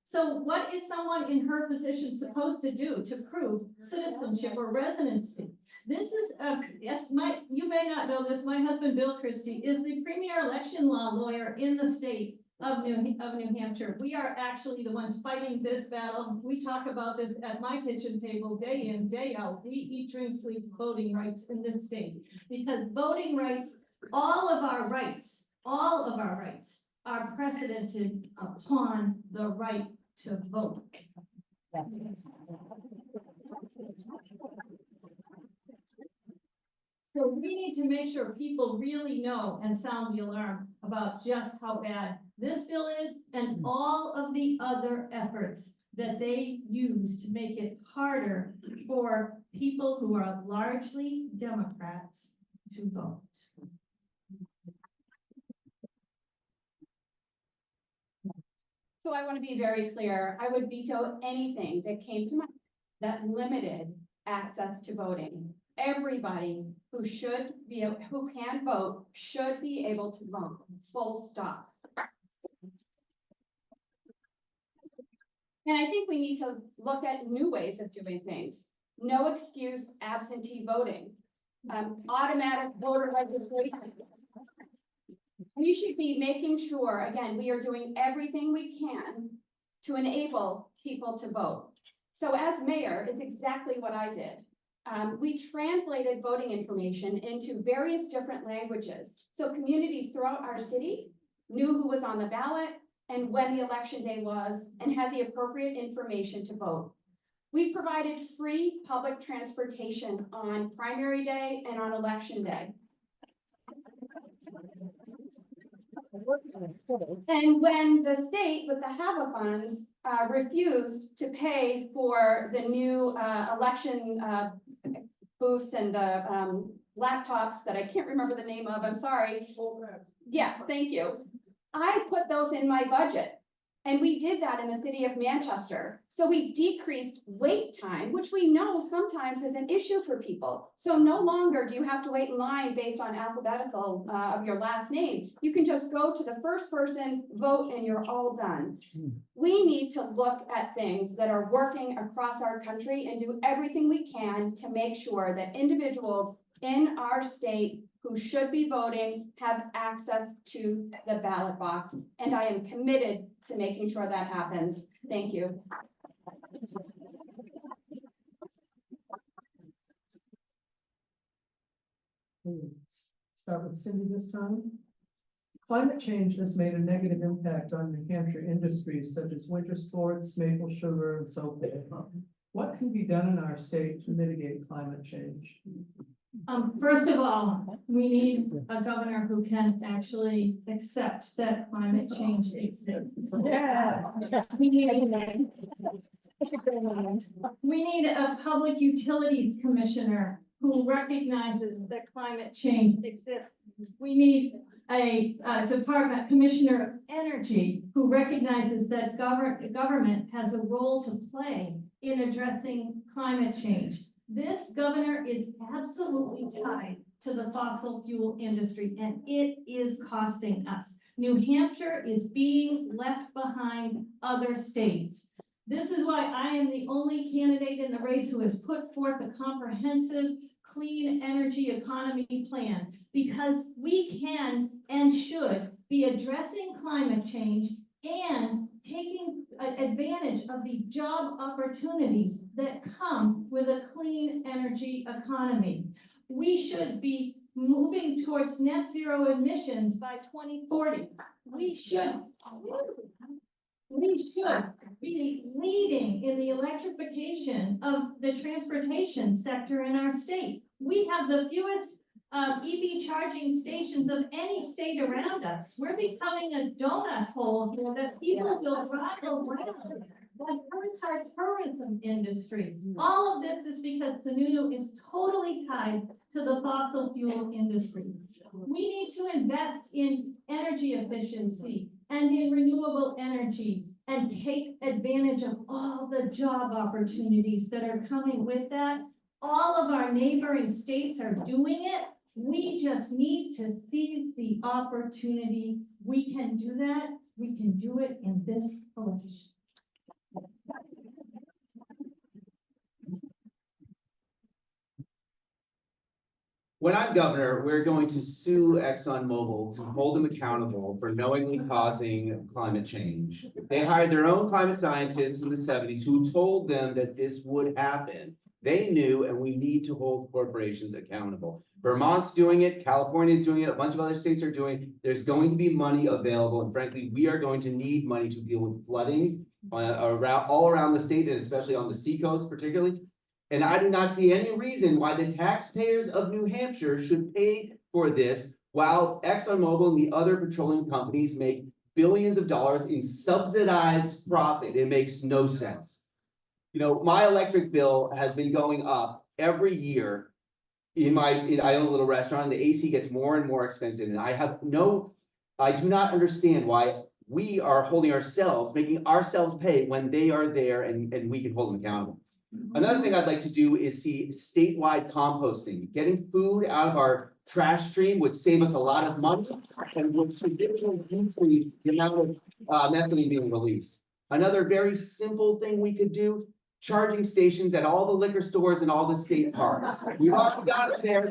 So what is someone in her position supposed to do to prove citizenship or residency? This is, yes, you may not know this, my husband, Bill Christie, is the premier election law lawyer in the state of New Hampshire. We are actually the ones fighting this battle. We talk about this at my kitchen table day in, day out. We eat, drink, sleep voting rights in this state, because voting rights, all of our rights are precedented upon the right to vote. So we need to make sure people really know and sound the alarm about just how bad this bill is and all of the other efforts that they use to make it harder for people who are largely Democrats to vote. So I want to be very clear. I would veto anything that came to mind that limited access to voting. Everybody who can vote should be able to vote, full stop. And I think we need to look at new ways of doing things. No excuse absentee voting, automatic voter registration. We should be making sure, again, we are doing everything we can to enable people to vote. So as mayor, it's exactly what I did. We translated voting information into various different languages. So communities throughout our city knew who was on the ballot and when the election day was and had the appropriate information to vote. We provided free public transportation on primary day and on election day. And when the state with the HAVA funds refused to pay for the new election booths and the laptops that I can't remember the name of, I'm sorry. Yes, thank you. I put those in my budget. And we did that in the city of Manchester. So we decreased wait time, which we know sometimes is an issue for people. So no longer do you have to wait in line based on alphabetical of your last name. You can just go to the first person, vote, and you're all done. We need to look at things that are working across our country and do everything we can to make sure that individuals in our state who should be voting have access to the ballot box. And I am committed to making sure that happens. Thank you. Start with Cindy this time. Climate change has made a negative impact on New Hampshire industries such as winter sports, maple sugar, and so forth. What can be done in our state to mitigate climate change? First of all, we need a governor who can actually accept that climate change exists. We need a public utilities commissioner who recognizes that climate change exists. We need a department commissioner of energy who recognizes that government has a role to play in addressing climate change. This governor is absolutely tied to the fossil fuel industry, and it is costing us. New Hampshire is being left behind other states. This is why I am the only candidate in the race who has put forth a comprehensive clean energy economy plan, because we can and should be addressing climate change and taking advantage of the job opportunities that come with a clean energy economy. We should be moving towards net zero emissions by 2040. We should be leading in the electrification of the transportation sector in our state. We have the fewest EV charging stations of any state around us. We're becoming a donut hole here that people will drive around. That hurts our tourism industry. All of this is because Sununu is totally tied to the fossil fuel industry. We need to invest in energy efficiency and in renewable energy and take advantage of all the job opportunities that are coming with that. All of our neighboring states are doing it. We just need to seize the opportunity. We can do that. We can do it in this election. When I'm governor, we're going to sue ExxonMobil to hold them accountable for knowingly causing climate change. They hired their own climate scientists in the 70s who told them that this would happen. They knew, and we need to hold corporations accountable. Vermont's doing it, California's doing it, a bunch of other states are doing it. There's going to be money available, and frankly, we are going to need money to deal with flooding all around the state, and especially on the seacoast particularly. And I do not see any reason why the taxpayers of New Hampshire should pay for this while ExxonMobil and the other petroleum companies make billions of dollars in subsidized profit. It makes no sense. You know, my electric bill has been going up every year. I own a little restaurant, and the AC gets more and more expensive, and I do not understand why we are making ourselves pay when they are there and we can hold them accountable. Another thing I'd like to do is see statewide composting. Getting food out of our trash stream would save us a lot of money and would significantly increase the amount of methane being released. Another very simple thing we could do, charging stations at all the liquor stores and all the state parks. We've already got it there.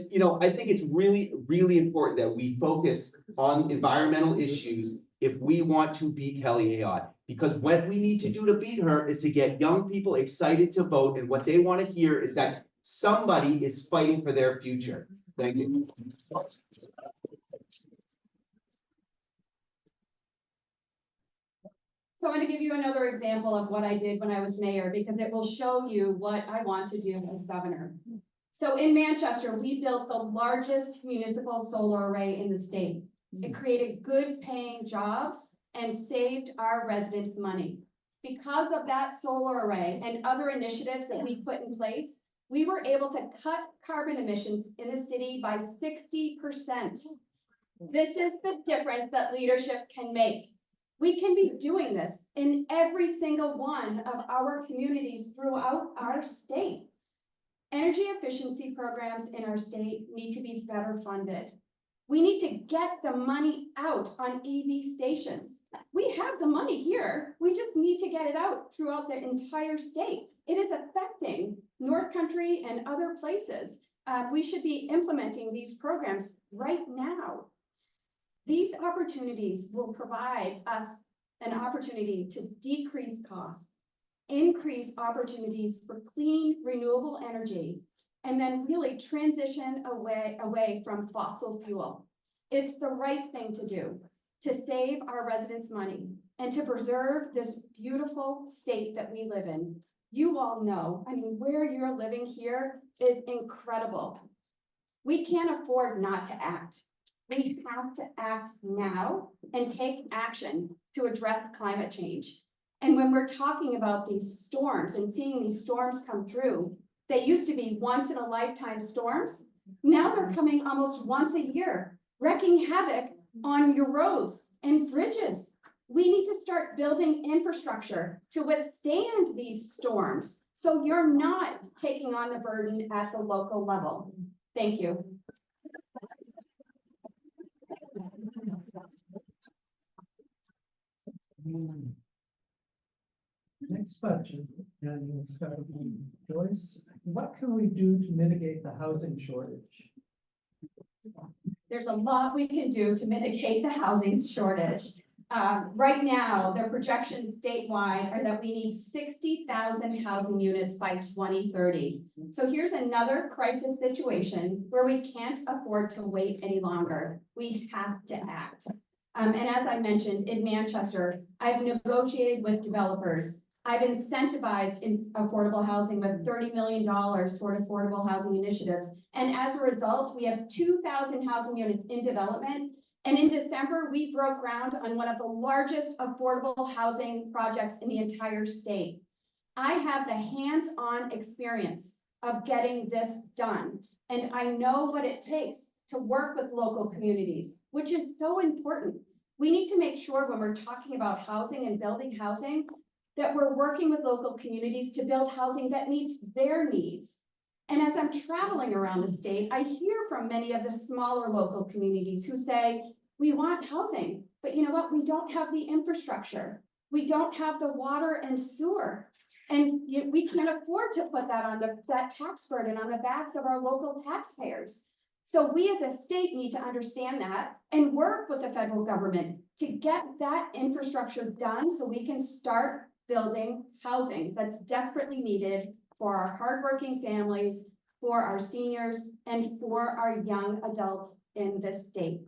You know, I think it's really, really important that we focus on environmental issues if we want to beat Kelly Ayotte. Because what we need to do to beat her is to get young people excited to vote, and what they want to hear is that somebody is fighting for their future. Thank you. So I'm going to give you another example of what I did when I was mayor, because it will show you what I want to do as governor. So in Manchester, we built the largest municipal solar array in the state. It created good paying jobs and saved our residents money. Because of that solar array and other initiatives that we put in place, we were able to cut carbon emissions in the city by 60%. This is the difference that leadership can make. We can be doing this in every single one of our communities throughout our state. Energy efficiency programs in our state need to be better funded. We need to get the money out on EV stations. We have the money here. We just need to get it out throughout the entire state. It is affecting North Country and other places. We should be implementing these programs right now. These opportunities will provide us an opportunity to decrease costs, increase opportunities for clean, renewable energy, and then really transition away from fossil fuel. It's the right thing to do to save our residents money and to preserve this beautiful state that we live in. You all know, I mean, where you're living here is incredible. We can't afford not to act. We have to act now and take action to address climate change. And when we're talking about these storms and seeing these storms come through, they used to be once in a lifetime storms. Now they're coming almost once a year, wreaking havoc on your roads and bridges. We need to start building infrastructure to withstand these storms, so you're not taking on the burden at the local level. Thank you. Next question, and it's got to be Joyce. What can we do to mitigate the housing shortage? There's a lot we can do to mitigate the housing shortage. Right now, the projections statewide are that we need 60,000 housing units by 2030. So here's another crisis situation where we can't afford to wait any longer. We have to act. And as I mentioned, in Manchester, I've negotiated with developers. I've incentivized affordable housing with $30 million toward affordable housing initiatives. And as a result, we have 2,000 housing units in development. And in December, we broke ground on one of the largest affordable housing projects in the entire state. I have the hands-on experience of getting this done. And I know what it takes to work with local communities, which is so important. We need to make sure when we're talking about housing and building housing, that we're working with local communities to build housing that meets their needs. And as I'm traveling around the state, I hear from many of the smaller local communities who say, we want housing, but you know what? We don't have the infrastructure. We don't have the water and sewer. And we can't afford to put that on that tax burden on the backs of our local taxpayers. So we as a state need to understand that and work with the federal government to get that infrastructure done so we can start building housing that's desperately needed for our hardworking families, for our seniors, and for our young adults in this state.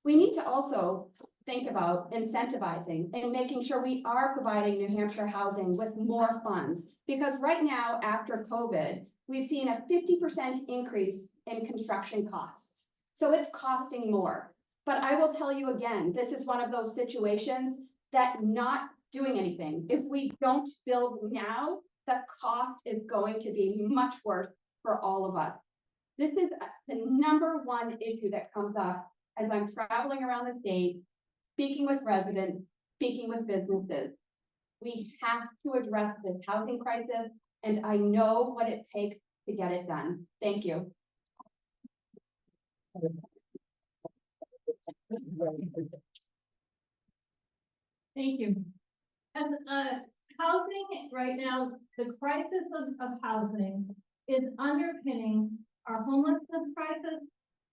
We need to also think about incentivizing and making sure we are providing New Hampshire housing with more funds. Because right now, after COVID, we've seen a 50% increase in construction costs. So it's costing more. But I will tell you again, this is one of those situations that not doing anything, if we don't build now, the cost is going to be much worse for all of us. This is the number one issue that comes up as I'm traveling around the state, speaking with residents, speaking with businesses. We have to address this housing crisis, and I know what it takes to get it done. Thank you. Thank you. As housing right now, the crisis of housing is underpinning our homelessness crisis.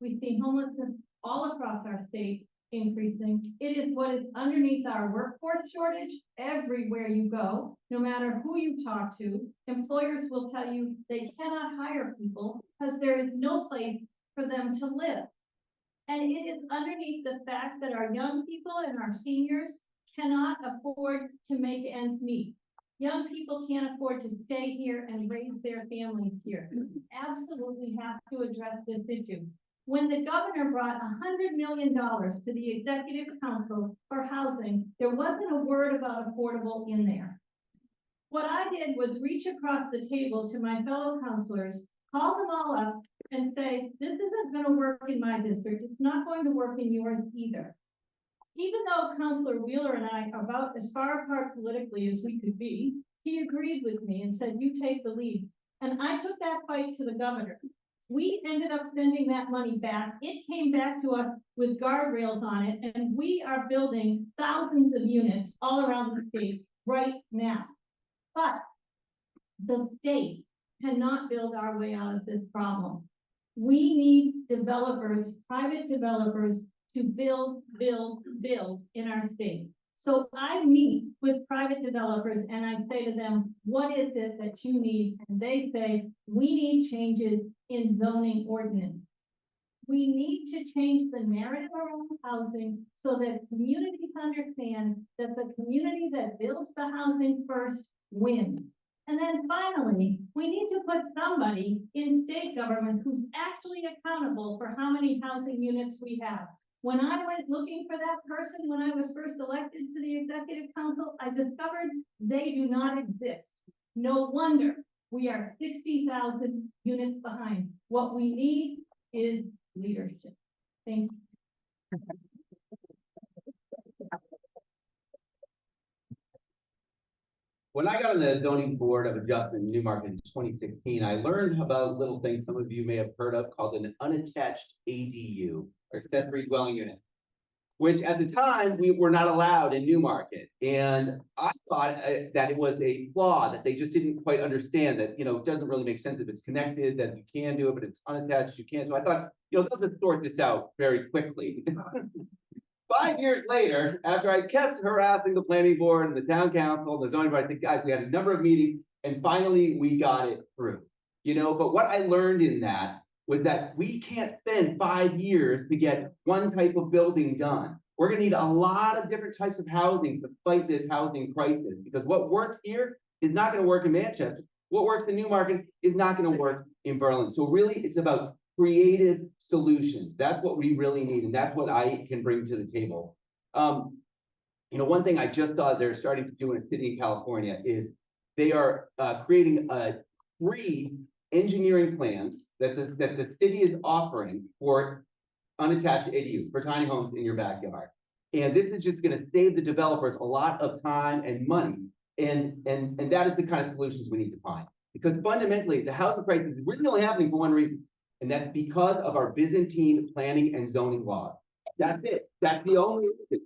We see homelessness all across our state increasing. It is what is underneath our workforce shortage everywhere you go. No matter who you talk to, employers will tell you they cannot hire people because there is no place for them to live. And it is underneath the fact that our young people and our seniors cannot afford to make ends meet. Young people can't afford to stay here and raise their families here. Absolutely have to address this issue. When the governor brought $100 million to the executive council for housing, there wasn't a word about affordable in there. What I did was reach across the table to my fellow councilors, call them all up and say, this isn't going to work in my district. It's not going to work in yours either. Even though Councilor Wheeler and I are about as far apart politically as we could be, he agreed with me and said, you take the lead. And I took that fight to the governor. We ended up sending that money back. It came back to us with guardrails on it, and we are building thousands of units all around the state right now. But the state cannot build our way out of this problem. We need developers, private developers, to build in our state. So I meet with private developers and I say to them, what is it that you need? And they say, we need changes in zoning ordinance. We need to change the narrative around housing so that communities understand that the community that builds the housing first wins. And then finally, we need to put somebody in state government who's actually accountable for how many housing units we have. When I went looking for that person, when I was first elected to the executive council, I discovered they do not exist. No wonder we are 60,000 units behind. What we need is leadership. Thank you. When I got on the zoning board of adjustment in Newmarket in 2016, I learned about little things some of you may have heard of called an unattached ADU, or accessory dwelling unit, which at the time we were not allowed in Newmarket. And I thought that it was a flaw, that they just didn't quite understand that, it doesn't really make sense if it's connected, that you can do it, but it's unattached, you can't. So I thought, they'll just sort this out very quickly. 5 years later, after I kept harassing the planning board and the town council, the zoning board, I think, guys, we had a number of meetings and finally we got it through. But what I learned in that was that we can't spend 5 years to get one type of building done. We're gonna need a lot of different types of housing to fight this housing crisis, because what works here is not gonna work in Manchester. What works in Newmarket is not gonna work in Berlin. So really, it's about creative solutions. That's what we really need, and that's what I can bring to the table. One thing I just saw they're starting to do in a city in California is they are creating free engineering plans that the city is offering for unattached ADUs, for tiny homes in your backyard. And this is just going to save the developers a lot of time and money. And that is the kind of solutions we need to find. Because fundamentally, the housing crisis is really only happening for one reason, and that's because of our Byzantine planning and zoning laws. That's it. That's the only reason.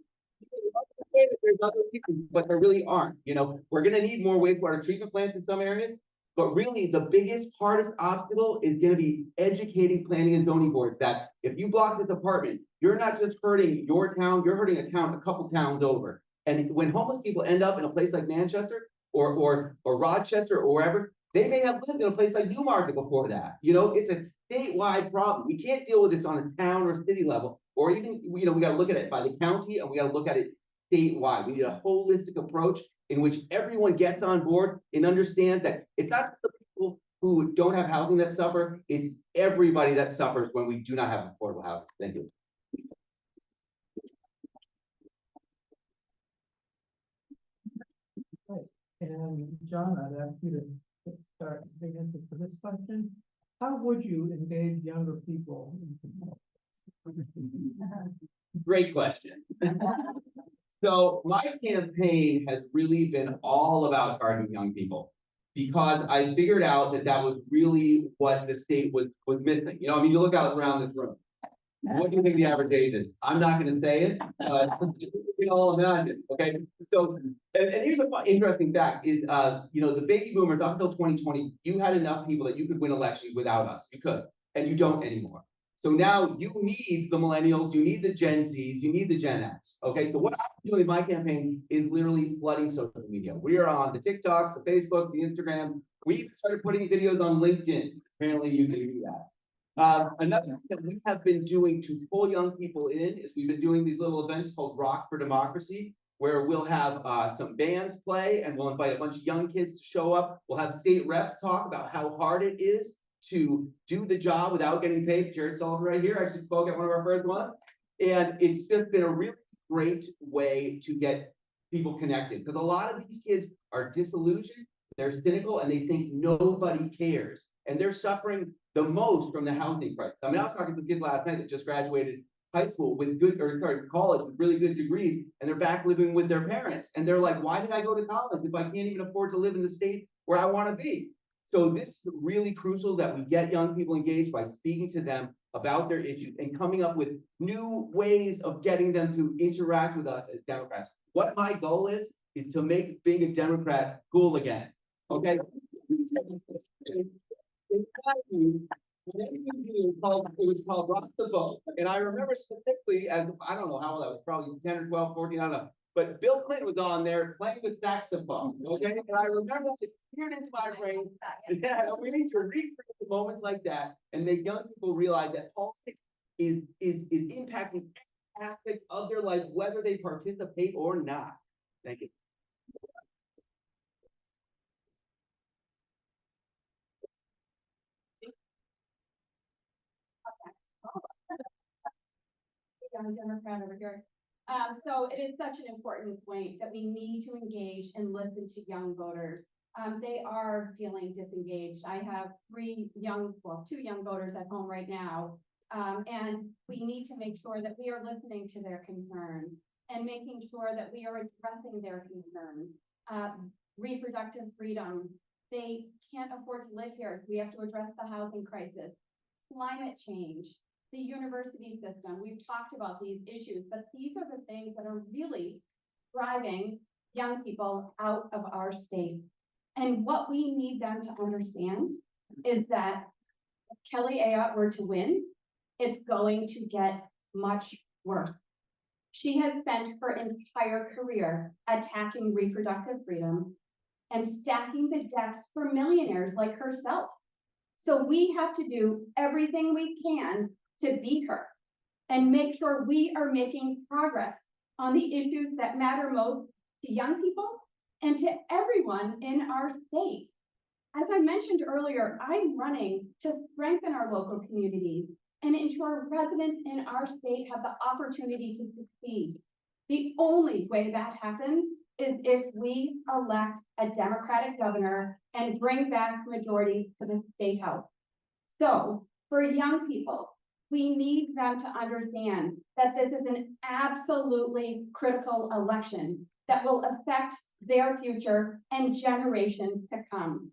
There's other reasons, but there really aren't. We're going to need more wastewater treatment plants in some areas, but really the biggest, hardest obstacle is going to be educating planning and zoning boards that if you block this apartment, you're not just hurting your town, you're hurting a couple towns over. And when homeless people end up in a place like Manchester or Rochester or wherever, they may have lived in a place like Newmarket before that. It's a statewide problem. We can't deal with this on a town or city level, or even, we got to look at it by the county, and we got to look at it statewide. We need a holistic approach in which everyone gets on board and understands that it's not the people who don't have housing that suffer, it's everybody that suffers when we do not have affordable housing. Thank you. And John, I'd ask you to start the answer for this question. How would you engage younger people? Great question. So my campaign has really been all about targeting young people, because I figured out that was really what the state was missing. You look out around this room. What do you think the average age is? I'm not going to say it, but you can all imagine. Okay, so and here's an interesting fact: is the baby boomers up until 2020, you had enough people that you could win elections without us. You could, and you don't anymore. So now you need the millennials, you need the Gen Zs, you need the Gen X. Okay, so what I'm doing in my campaign is literally flooding social media. We are on the TikToks, the Facebook, the Instagram. We even started putting videos on LinkedIn. Apparently you can do that. Another thing that we have been doing to pull young people in is we've been doing these little events called Rock for Democracy, where we'll have some bands play and we'll invite a bunch of young kids to show up. We'll have state reps talk about how hard it is to do the job without getting paid. Jared Sullivan right here actually spoke at one of our first ones. And it's just been a really great way to get people connected, because a lot of these kids are disillusioned, they're cynical, and they think nobody cares. And they're suffering the most from the housing crisis. I was talking to kids last night that just graduated high school with college with really good degrees, and they're back living with their parents. And they're like, why did I go to college if I can't even afford to live in the state where I want to be? So this is really crucial that we get young people engaged by speaking to them about their issues and coming up with new ways of getting them to interact with us as Democrats. What my goal is to make being a Democrat cool again. Okay. It was called Rock the Vote. And I remember specifically, as I don't know how old I was, probably 10 or 12, 14, I don't know. but Bill Clinton was on there playing the saxophone, okay? And I remember it seared into my brain. Yeah, we need to recreate moments like that and make young people realize that politics is impacting every aspect of their life, whether they participate or not. Thank you. Young Democrat over here. So it is such an important point that we need to engage and listen to young voters. They are feeling disengaged. I have two young voters at home right now. And we need to make sure that we are listening to their concerns and making sure that we are addressing their concerns. Reproductive freedom, they can't afford to live here. We have to address the housing crisis, climate change, the university system. We've talked about these issues, but these are the things that are really driving young people out of our state. And what we need them to understand is that if Kelly Ayotte were to win, it's going to get much worse. She has spent her entire career attacking reproductive freedom and stacking the decks for millionaires like herself. So we have to do everything we can to beat her and make sure we are making progress on the issues that matter most to young people and to everyone in our state. As I mentioned earlier, I'm running to strengthen our local communities and ensure residents in our state have the opportunity to succeed. The only way that happens is if we elect a Democratic governor and bring back majorities to the state house. So for young people, we need them to understand that this is an absolutely critical election that will affect their future and generations to come.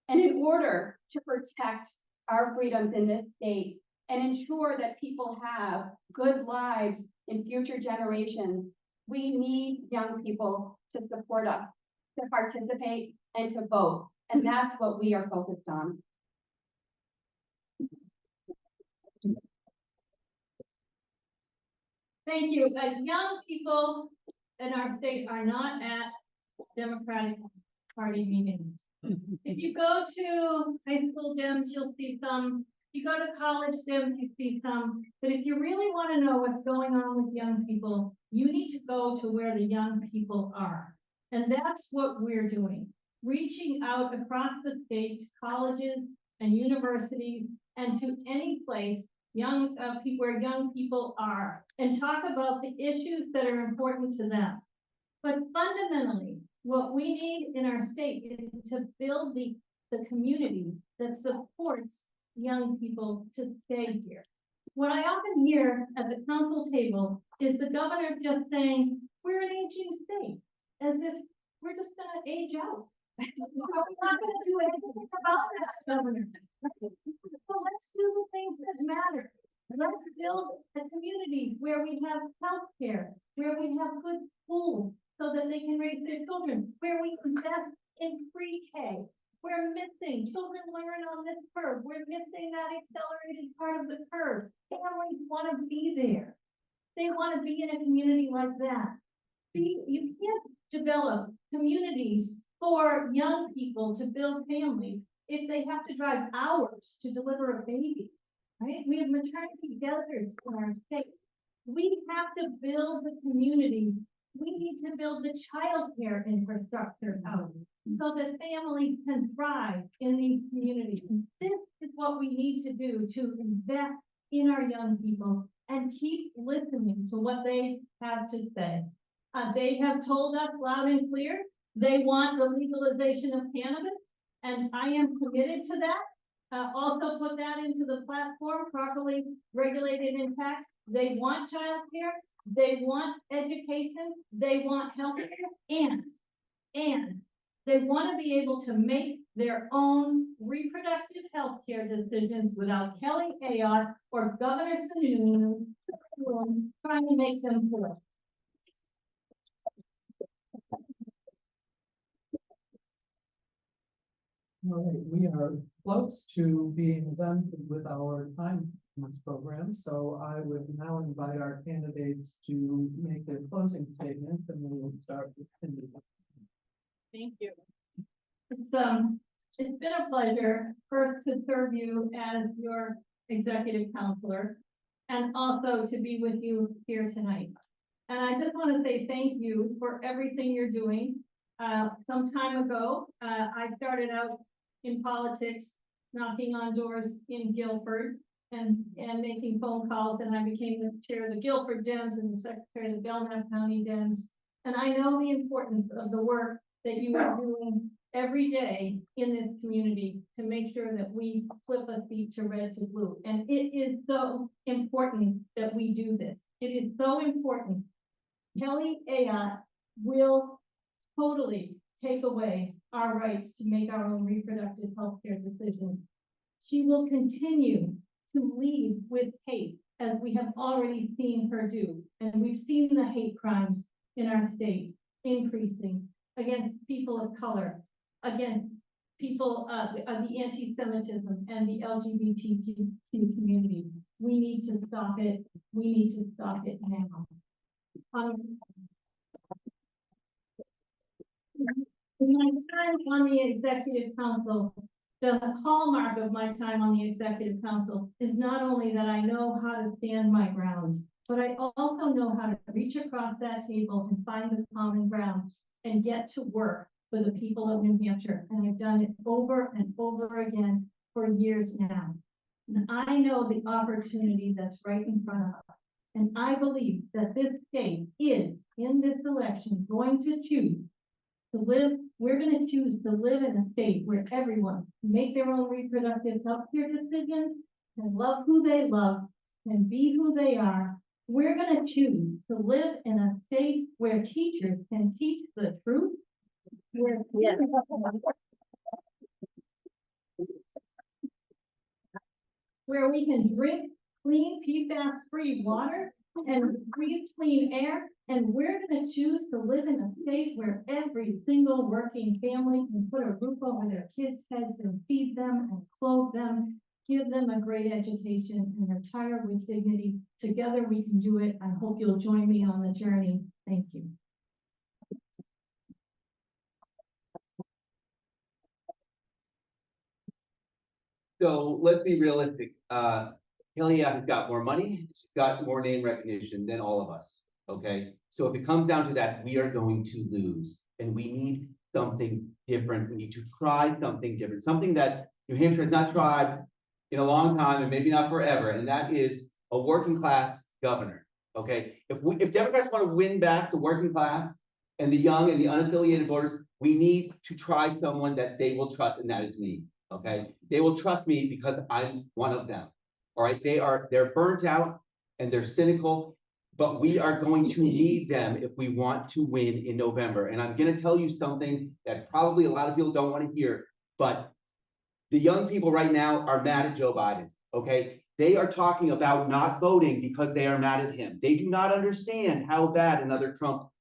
And in order to protect our freedoms in this state and ensure that people have good lives in future generations, we need young people to support us, to participate, and to vote. And that's what we are focused on. Thank you. Young people in our state are not at Democratic Party meetings. If you go to high school Dems, you'll see some. If you go to college Dems, you see some. But if you really want to know what's going on with young people, you need to go to where the young people are. And that's what we're doing. Reaching out across the state to colleges and universities and to any place young people where young people are and talk about the issues that are important to them. But fundamentally, what we need in our state is to build the community that supports young people to stay here. What I often hear at the council table is the governor just saying, we're an aging state, as if we're just gonna age out. We're not gonna do anything about that, governor. So let's do the things that matter. Let's build a community where we have healthcare, where we have good schools so that they can raise their children, where we invest in pre-K. We're missing, children learn on this curve. We're missing that accelerated part of the curve. Families want to be there. They want to be in a community like that. You can't develop communities for young people to build families if they have to drive hours to deliver a baby, right? We have maternity deserts in our state. We have to build the communities. We need to build the childcare infrastructure out so that families can thrive in these communities. This is what we need to do to invest in our young people and keep listening to what they have to say. They have told us loud and clear, they want the legalization of cannabis, and I am committed to that. Also put that into the platform, properly regulated and taxed. They want childcare, they want education, they want healthcare, and they want to be able to make their own reproductive health care decisions without Kelly Ayotte or Governor Sununu trying to make them for it. All right, we are close to being done with our time in this program, so I would now invite our candidates to make their closing statements, and we will start with Cindy. Thank you. It's been a pleasure first to serve you as your executive counselor and also to be with you here tonight. And I just want to say thank you for everything you're doing. Some time ago, I started out in politics, knocking on doors in Guilford and making phone calls, and I became the chair of the Guilford Dems and the secretary of the Belknap County Dems. And I know the importance of the work that you are doing every day in this community to make sure that we flip a seat to red to blue. And it is so important that we do this. It is so important. Kelly Ayotte will totally take away our rights to make our own reproductive health care decisions. She will continue to lead with hate, as we have already seen her do. And we've seen the hate crimes in our state increasing against people of color, against people, the anti-Semitism and the LGBTQ community. We need to stop it. We need to stop it now. In my time on the executive council, the hallmark of my time on the executive council is not only that I know how to stand my ground, but I also know how to reach across that table and find the common ground and get to work for the people of New Hampshire. And I've done it over and over again for years now. And I know the opportunity that's right in front of us. And I believe that this state is, in this election, going to choose to live. We're going to choose to live in a state where everyone can make their own reproductive health care decisions, can love who they love, can be who they are. We're going to choose to live in a state where teachers can teach the truth. Where we can drink clean, PFAS-free water and breathe clean air. And we're going to choose to live in a state where every single working family can put a roof over their kids' heads and feed them and clothe them, give them a great education and retire with dignity. Together we can do it. I hope you'll join me on the journey. Thank you. So let's be realistic. Kelly has got more money. She's got more name recognition than all of us. Okay. So if it comes down to that, we are going to lose, and we need something different. We need to try something different, something that New Hampshire has not tried in a long time, and maybe not forever. And that is a working class governor. Okay. If Democrats want to win back the working class and the young and the unaffiliated voters, we need to try someone that they will trust, and that is me. Okay. They will trust me because I'm one of them. All right. They're burnt out and they're cynical, but we are going to need them if we want to win in November. And I'm going to tell you something that probably a lot of people don't want to hear, but the young people right now are mad at Joe Biden. Okay. They are talking about not voting because they are mad at him. They do not understand how bad another Trump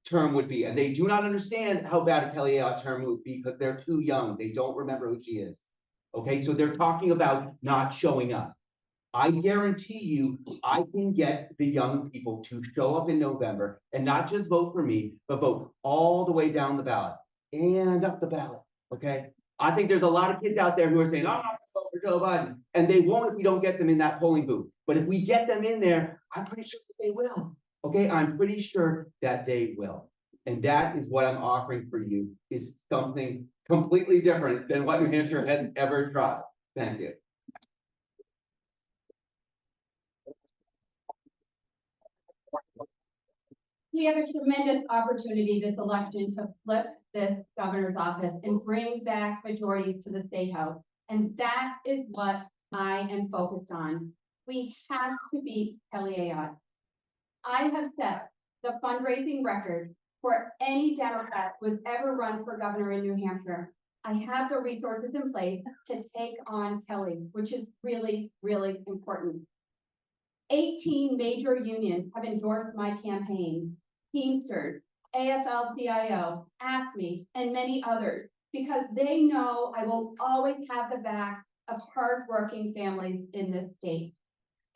term would be. And they do not understand how bad a Kelly Ayotte term would be because they're too young. They don't remember who she is. Okay, so they're talking about not showing up. I guarantee you, I can get the young people to show up in November and not just vote for me, but vote all the way down the ballot and up the ballot. Okay, I think there's a lot of kids out there who are saying, I'm not going to vote for Joe Biden. And they won't if we don't get them in that polling booth. But if we get them in there, I'm pretty sure that they will. Okay, I'm pretty sure that they will. And that is what I'm offering for you, is something completely different than what New Hampshire has ever tried. Thank you. We have a tremendous opportunity this election to flip this governor's office and bring back majorities to the State House. And that is what I am focused on. We have to beat Kelly Ayotte. I have set the fundraising record for any Democrat who has ever run for governor in New Hampshire. I have the resources in place to take on Kelly, which is really, really important. 18 major unions have endorsed my campaign. Teamsters, AFL-CIO, AFSCME, and many others. because they know I will always have the back of hardworking families in this state.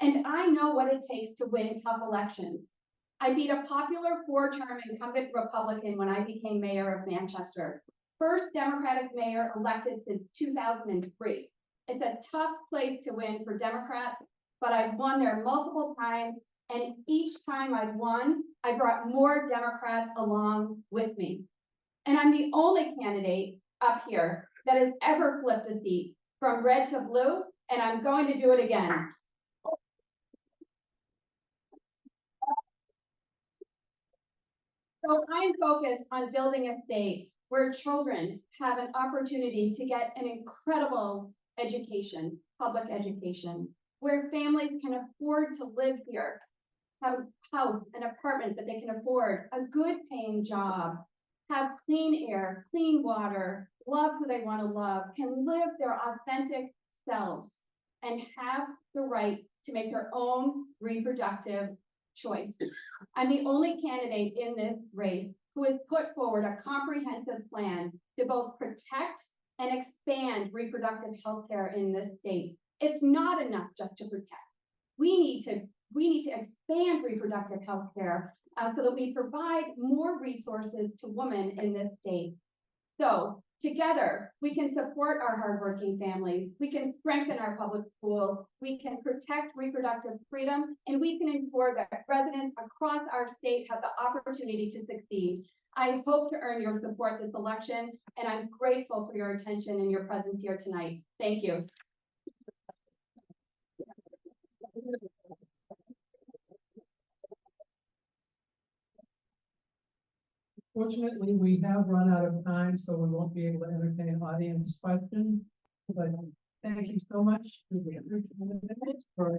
And I know what it takes to win tough elections. I beat a popular 4-term incumbent Republican when I became mayor of Manchester. First Democratic mayor elected since 2003. It's a tough place to win for Democrats, but I've won there multiple times, and each time I've won, I brought more Democrats along with me. And I'm the only candidate up here that has ever flipped a seat from red to blue, and I'm going to do it again. So I'm focused on building a state where children have an opportunity to get an incredible education, public education, where families can afford to live here, have a house, an apartment that they can afford, a good paying job, have clean air, clean water, love who they want to love, can live their authentic selves, and have the right to make their own reproductive choice. I'm the only candidate in this race who has put forward a comprehensive plan to both protect and expand reproductive health care in this state. It's not enough just to protect. We need to expand reproductive health care so that we provide more resources to women in this state. So together, we can support our hardworking families, we can strengthen our public schools, we can protect reproductive freedom, and we can ensure that residents across our state have the opportunity to succeed. I hope to earn your support this election, and I'm grateful for your attention and your presence here tonight. Thank you. Fortunately, we have run out of time, so we won't be able to entertain audience questions. But thank you so much to the for